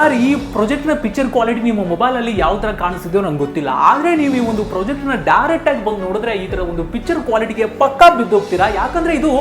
Sir, ಈ ಪ್ರಾಜೆಕ್ಟ್ನ picture quality ನಿಮ್ಮ ಮೊಬೈಲಲ್ಲಿ ಯಾವ ಥರ ಕಾಣಿಸ್ತಿದೆಯೋ ನಂಗೆ ಗೊತ್ತಿಲ್ಲ. ಆದರೆ ನೀವು ಈ ಒಂದು ಪ್ರಾಜೆಕ್ಟ್ನ ಡೈರೆಕ್ಟಾಗಿ ಬಂದು ನೋಡಿದ್ರೆ ಈ ಥರ ಒಂದು ಪಿಕ್ಚರ್ ಕ್ವಾಲಿಟಿಗೆ ಪಕ್ಕಾ ಬಿದ್ದೋಗ್ತೀರಾ. ಯಾಕಂದರೆ ಇದು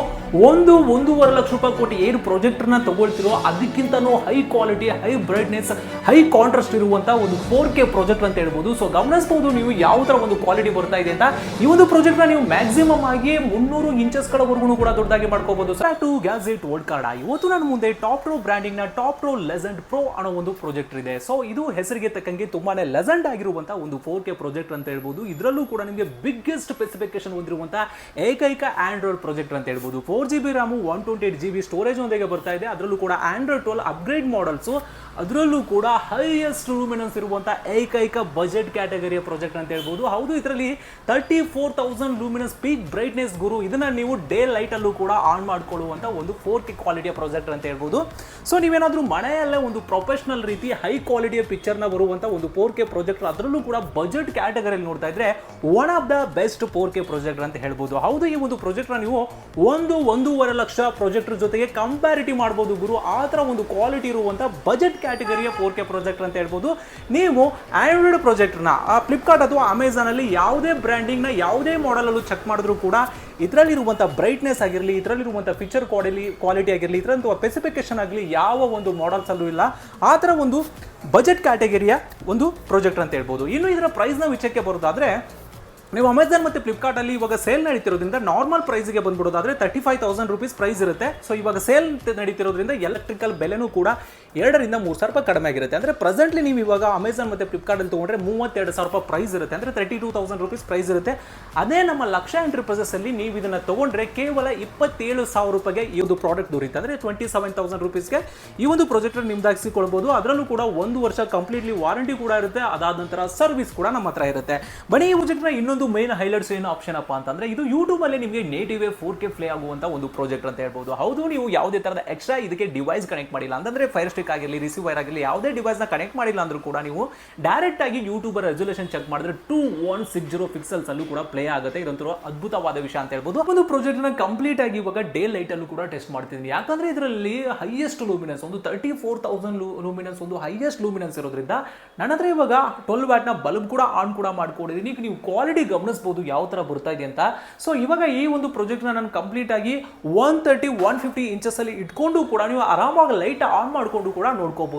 1-1.5 ಲಕ್ಷ ರೂಪಾಯಿ ಕೊಟ್ಟು ಏನು ಪ್ರಾಜೆಕ್ಟ್ನ ತಗೊಳ್ತಿರೋ ಅದಕ್ಕಿಂತನೂ high quality, high brightness, high contrast ಇರುವಂಥ ಒಂದು 4K ಪ್ರಾಜೆಕ್ಟ್ ಅಂತ ಹೇಳ್ಬೋದು. ಸೊ ಗಮನಿಸಬಹುದು ನೀವು ಯಾವ ಥರ ಒಂದು ಕ್ವಾಲಿಟಿ ಬರ್ತಾ ಇದೆ ಅಂತ. ಈ ಒಂದು ಪ್ರಾಜೆಕ್ಟ್ನ ನೀವು ಮ್ಯಾಕ್ಸಿಮಮ್ ಆಗಿ 300 ಇಂಚಸ್ಗಳವರೆಗೂ ಕೂಡ ದೊಡ್ಡದಾಗಿ ಮಾಡ್ಕೋಬಹುದು. ಟು ಗ್ಯಾಜೆಟ್ ವರ್ಲ್ಡ್ ಕಾರ್ಡ್ ಇವತ್ತು ನನ್ನ ಮುಂದೆ ಟಾಪ್ ಪ್ರೋ ಬ್ರ್ಯಾಂಡಿಂಗ್ನ ಟಾಪ್ ಪ್ರೋ ಲೆಜೆಂಡ್ ಪ್ರೋ ಅನ್ನೋ ಒಂದು ಪ್ರಾಜೆಕ್ಟ್ ಇದೆ. ಸೊ ಇದು ಹೆಸರಿಗೆ ತಕ್ಕಂಗೆ ತುಂಬಾನೇ ಲೆಜೆಂಡ್ ಆಗಿರುವಂತಹ ಒಂದು 4K ಪ್ರಾಜೆಕ್ಟ್ ಅಂತ ಹೇಳ್ಬೋದು. ಇದರಲ್ಲೂ ಕೂಡ ನಿಮಗೆ ಬಿಗ್ಗೆಸ್ಟ್ ಸ್ಪೆಸಿಫಿಕೇಶನ್ ಹೊಂದಿರುವಂತಹ ಏಕೈಕ ಆಂಡ್ರಾಯ್ಡ್ ಪ್ರಾಜೆಕ್ಟ್ ಅಂತ ಹೇಳ್ಬೋದು. 4GB RAM 128GB ಸ್ಟೋರೇಜ್ ಒಂದಿಗೆ ಬರ್ತಾ ಇದೆ. ಅದರಲ್ಲೂ ಕೂಡ ಆಂಡ್ರಾಯ್ಡ್ 12 ಅಪ್ಗ್ರೇಡ್ ಮಾಡಲ್ಸ್, ಅದರಲ್ಲೂ ಕೂಡ ಹೈಯೆಸ್ಟ್ ಲೂಮಿನೆನ್ಸ್ ಇರುವಂತಹ ಏಕೈಕ ಬಜೆಟ್ ಕ್ಯಾಟಗರಿಯ ಪ್ರಾಜೆಕ್ಟ್ ಅಂತ ಹೇಳ್ಬೋದು. ಹೌದು, ಇದರಲ್ಲಿ 34,000 ಲೂಮಿನೆನ್ಸ್ ಪೀಕ್ ಬ್ರೈಟ್ನೆಸ್ ಗುರು. ಇದನ್ನ ನೀವು ಡೇ ಲೈಟ್ ಅಲ್ಲೂ ಕೂಡ ಆನ್ ಮಾಡ್ಕೊಳ್ಳುವಂತ ಒಂದು 4K ಕ್ವಾಲಿಟಿಯ ಪ್ರಾಜೆಕ್ಟ್ ಅಂತ ಹೇಳ್ಬೋದು. ಸೊ ನೀವೇನಾದ್ರೂ ಮನೆಯಲ್ಲೇ ಒಂದು ಪ್ರೊಫೆಷನಲ್ ರೀತಿ ಹೈ ಕ್ವಾಲಿಟಿಯ ಪಿಕ್ಚರ್ನ ಬರುವಂತ ಒಂದು 4K ಪ್ರಾಜೆಕ್ಟ್, ಅದರಲ್ಲೂ ಕೂಡ ಬಜೆಟ್ ಕ್ಯಾಟಗರಿಯಲ್ಲಿ ನೋಡ್ತಾ ಇದ್ರೆ one of the best 4K project ಅಂತ ಹೇಳ್ಬೋದು. ಹೌದು, ಈ ಒಂದು ಪ್ರಾಜೆಕ್ಟ್ ನೀವು 1-1.5 ಲಕ್ಷ ಪ್ರಾಜೆಕ್ಟ್ ಜೊತೆಗೆ ಕಂಪ್ಯಾರಿಟಿವ್ ಮಾಡಬಹುದು ಗುರು. ಆ ತರ ಒಂದು ಕ್ವಾಲಿಟಿ ಇರುವಂತ ಬಜೆಟ್ ಕ್ಯಾಟಗರಿಯ 4K ಪ್ರಾಜೆಕ್ಟ್ ಅಂತ ಹೇಳ್ಬೋದು. ನೀವು ಆಂಡ್ರಾಯ್ಡ್ ಪ್ರಾಜೆಕ್ಟ್ನ ಫ್ಲಿಪ್ಕಾರ್ಟ್ ಅಥವಾ ಅಮೆಝಾನ್ ಅಲ್ಲಿ ಯಾವುದೇ ಬ್ರ್ಯಾಂಡಿಂಗ್ ನ ಯಾವುದೇ ಮಾಡೆಲ್ ಅಲ್ಲೂ ಚೆಕ್ ಮಾಡಿದ್ರು ಕೂಡ ಇದರಲ್ಲಿರುವಂಥ ಬ್ರೈಟ್ನೆಸ್ ಆಗಿರಲಿ, ಇದರಲ್ಲಿರುವಂಥ ಪಿಕ್ಚರ್ ಕ್ವಾಲಿಟಿ ಆಗಿರಲಿ, ಇದರಂಥ ಸ್ಪೆಸಿಫಿಕೇಶನ್ ಆಗಲಿ ಯಾವ ಒಂದು ಮಾಡೆಲ್ಸ್ ಅಲ್ಲೂ ಇಲ್ಲ. ಆ ಥರ ಒಂದು ಬಜೆಟ್ ಕ್ಯಾಟಗರಿಯ ಒಂದು ಪ್ರಾಜೆಕ್ಟ್ ಅಂತ ಹೇಳ್ಬೋದು. ಇನ್ನು ಇದರ ಪ್ರೈಸ್ನ ವಿಷಯಕ್ಕೆ ಬರೋದಾದ್ರೆ, ನೀವು ಅಮೆಝಾನ್ ಮತ್ತು ಫ್ಲಿಪ್ಕಾರ್ಟಲ್ಲಿ ಇವಾಗ ಸೇಲ್ ನಡೀತಿರೋದ್ರಿಂದ ನಾರ್ಮಲ್ ಪ್ರೈಸ್ಗೆ ಬಂದ್ಬಿಡೋದಾದ್ರೆ 35,000 ರೂಪೀಸ್ ಪ್ರೈಸ್ ಇರುತ್ತೆ. ಸೊ ಇವಾಗ ಸೇಲ್ ನಡೀತಿರೋದ್ರಿಂದ ಎಲೆಕ್ಟ್ರಿಕಲ್ ಬೆಲೆನೂ ಕೂಡ 2,000 3,000 ರೂಪಾಯಿ ಕಡಿಮೆ ಆಗಿರುತ್ತೆ. ಅಂದರೆ ಪ್ರೆಸೆಂಟ್ಲಿ ನೀವು ಇವಾಗ ಅಮೆಝಾನ್ ಮತ್ತು ಫ್ಲಿಪ್ಕಾರ್ಟಲ್ಲಿ ತೊಗೊಂಡ್ರೆ 32,000 ರೂಪಾಯಿ ಪ್ರೈಸ್ ಇರುತ್ತೆ. ಅಂದರೆ 32,000 ರೂಪೀಸ್ ಪ್ರೈಸ್ ಇರುತ್ತೆ. ಅದೇ ನಮ್ಮ ಲಕ್ಷ ಎಂಟರ್ಪ್ರೈಸಸ್ಸಲ್ಲಿ ನೀವು ಇದನ್ನು ತೊಗೊಂಡ್ರೆ ಕೇವಲ 27,000 ರೂಪಾಯಿಗೆ ಈ ಒಂದು ಪ್ರಾಡಕ್ಟ್ ದೊರೆಯುತ್ತೆ. ಅಂದರೆ 27,000 ರೂಪೀಸ್ಗೆ ಈ ಒಂದು ಪ್ರಾಜೆಕ್ಟ್ ನಿಮ್ದಾಗಿಸಿಕೊಳ್ಬೋದು. ಅದರಲ್ಲೂ ಕೂಡ 1 ವರ್ಷ ಕಂಪ್ಲೀಟ್ಲಿ ವಾರಂಟಿ ಕೂಡ ಇರುತ್ತೆ. ಅದಾದ ನಂತರ ಸರ್ವಿಸ್ ಕೂಡ ನಮ್ಮ ಹತ್ರ ಇರುತ್ತೆ. ಬನ್ನಿ, ಈ ಪ್ರಾಜೆಕ್ಟ್ನ ಇನ್ನೊಂದು ಮೇನ್ ಹೈಲೈಟ್ಸ್ ಏನು ಆಪ್ಷನ್ ಅಪ್ಪ ಅಂತಂದ್ರೆ, ಇದು ಯೂಟ್ಯೂಬ್ ಅಲ್ಲಿ ನಿಮಗೆ ನೇಟಿವ್ 4K ಪ್ಲೇ ಆಗುವಂತ ಒಂದು ಪ್ರಾಜೆಕ್ಟ್ ಅಂತ ಹೇಳ್ಬೋದು. ಹೌದು, ನೀವು ಯಾವುದೇ ತರದ ಎಕ್ಸ್ಟ್ರಾ ಇದಕ್ಕೆ ಡಿವೈಸ್ ಕನೆಕ್ಟ್ ಮಾಡಿಲ್ಲ ಅಂತಂದ್ರೆ ಫೈರ್ ಸ್ಟಿಕ್ ಆಗಿರಲಿ, ರಿಸೀವರ್ ಆಗಿರಲಿ, ಯಾವುದೇ ಡಿವೈಸ್ ನ ಕನೆಕ್ಟ್ ಮಾಡಿಲ್ಲ ಅಂದ್ರೂ ಕೂಡ ನೀವು ಡೈರೆಕ್ಟ್ ಆಗಿ ಯೂಟ್ಯೂಬ್ ರೆಸಲ್ಯೂಷನ್ ಚೆಕ್ ಮಾಡಿದ್ರೆ 2160 ಪಿಕ್ಸೆಲ್ಸ್ ಅಲ್ಲೂ ಕೂಡ ಪ್ಲೇ ಆಗುತ್ತೆ. ಇದಂತೂ ಅದ್ಭುತವಾದ ವಿಷಯ ಅಂತ ಹೇಳ್ಬೋದು. ಒಂದು ಪ್ರಾಜೆಕ್ಟ್ ನ ಕಂಪ್ಲೀಟ್ ಆಗಿ ಇವಾಗ ಡೇ ಲೈಟ್ ಅಲ್ಲೂ ಕೂಡ ಟೆಸ್ಟ್ ಮಾಡ್ತಿದ್ದೀನಿ. ಯಾಕಂದ್ರೆ ಇದರಲ್ಲಿ ಹೈಯೆಸ್ಟ್ ಲೂಮಿನೆನ್ಸ್ ಒಂದು 34,000 ಲೂಮಿನೆನ್ಸ್ ಒಂದು ಹೈಯೆಸ್ಟ್ ಲೂಮಿನೆನ್ಸ್ ಇರೋದ್ರಿಂದ ನನ್ನ ಹತ್ರ ಇವಾಗ 12 ವ್ಯಾಟ್ ನ ಬಲ್ಬ್ ಕೂಡ ಆನ್ ಕೂಡ ಮಾಡ್ಕೊಂಡಿದ್ದೀನಿ. ಈಗ ನೀವು ಕ್ವಾಲಿಟಿ ಗಮನಿಸಬಹುದು ಯಾವ ತರ ಬರ್ತಾ ಇದೆ ಅಂತ. ಸೊ ಇವಾಗ ಈ ಒಂದು ಪ್ರಾಜೆಕ್ಟ್ ನಾನು ಕಂಪ್ಲೀಟ್ ಆಗಿ 130-150 ಇಂಚಸ್ ಅಲ್ಲಿ ಇಟ್ಕೊಂಡು ಕೂಡ ನೀವು ಆರಾಮಾಗಿ ಲೈಟ್ ಆನ್ ಮಾಡ್ಕೊಂಡು ಕೂಡ ನೋಡ್ಕೋಬಹುದು.